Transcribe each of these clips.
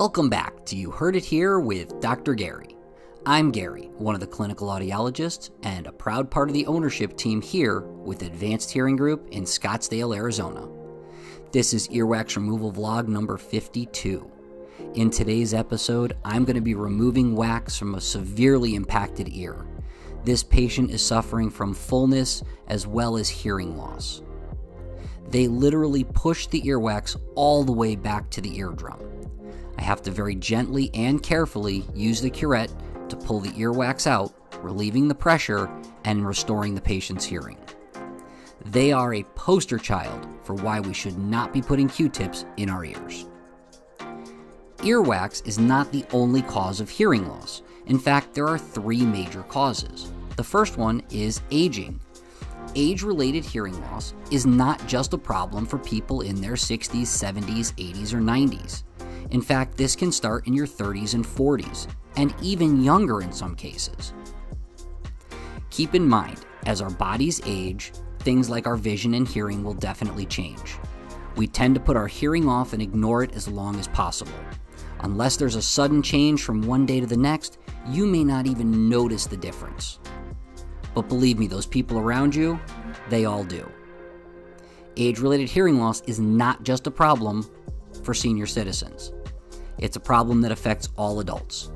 Welcome back to You Heard It Here with Dr. Gary. I'm Gary, one of the clinical audiologists and a proud part of the ownership team here with Advanced Hearing Group in Scottsdale, Arizona. This is earwax removal vlog number 52. In today's episode, I'm going to be removing wax from a severely impacted ear. This patient is suffering from fullness as well as hearing loss. They literally push the earwax all the way back to the eardrum. I have to very gently and carefully use the curette to pull the earwax out, relieving the pressure and restoring the patient's hearing. They are a poster child for why we should not be putting Q-tips in our ears. Earwax is not the only cause of hearing loss. In fact, there are three major causes. The first one is aging. Age-related hearing loss is not just a problem for people in their 60s, 70s, 80s, or 90s. In fact, this can start in your 30s and 40s, and even younger in some cases. Keep in mind, as our bodies age, things like our vision and hearing will definitely change. We tend to put our hearing off and ignore it as long as possible. Unless there's a sudden change from one day to the next, you may not even notice the difference. But believe me, those people around you, they all do. Age-related hearing loss is not just a problem for senior citizens. It's a problem that affects all adults.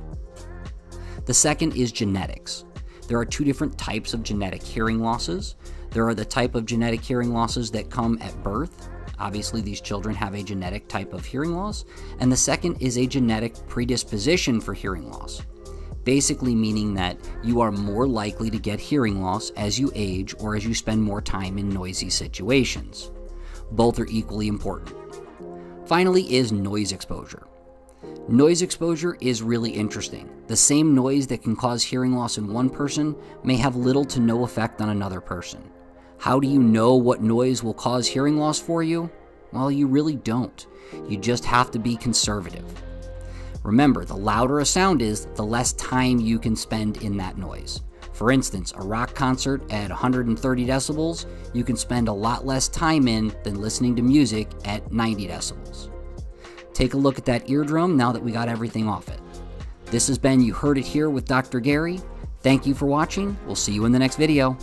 The second is genetics. There are two different types of genetic hearing losses. There are the type of genetic hearing losses that come at birth. Obviously, these children have a genetic type of hearing loss. And the second is a genetic predisposition for hearing loss. Basically meaning that you are more likely to get hearing loss as you age or as you spend more time in noisy situations. Both are equally important. Finally is noise exposure. Noise exposure is really interesting. The same noise that can cause hearing loss in one person may have little to no effect on another person. How do you know what noise will cause hearing loss for you? Well, you really don't. You just have to be conservative. Remember, the louder a sound is, the less time you can spend in that noise. For instance, a rock concert at 130 decibels, you can spend a lot less time in than listening to music at 90 decibels. Take a look at that eardrum now that we got everything off it. This has been You Heard It Here with Dr. Gary. Thank you for watching. We'll see you in the next video.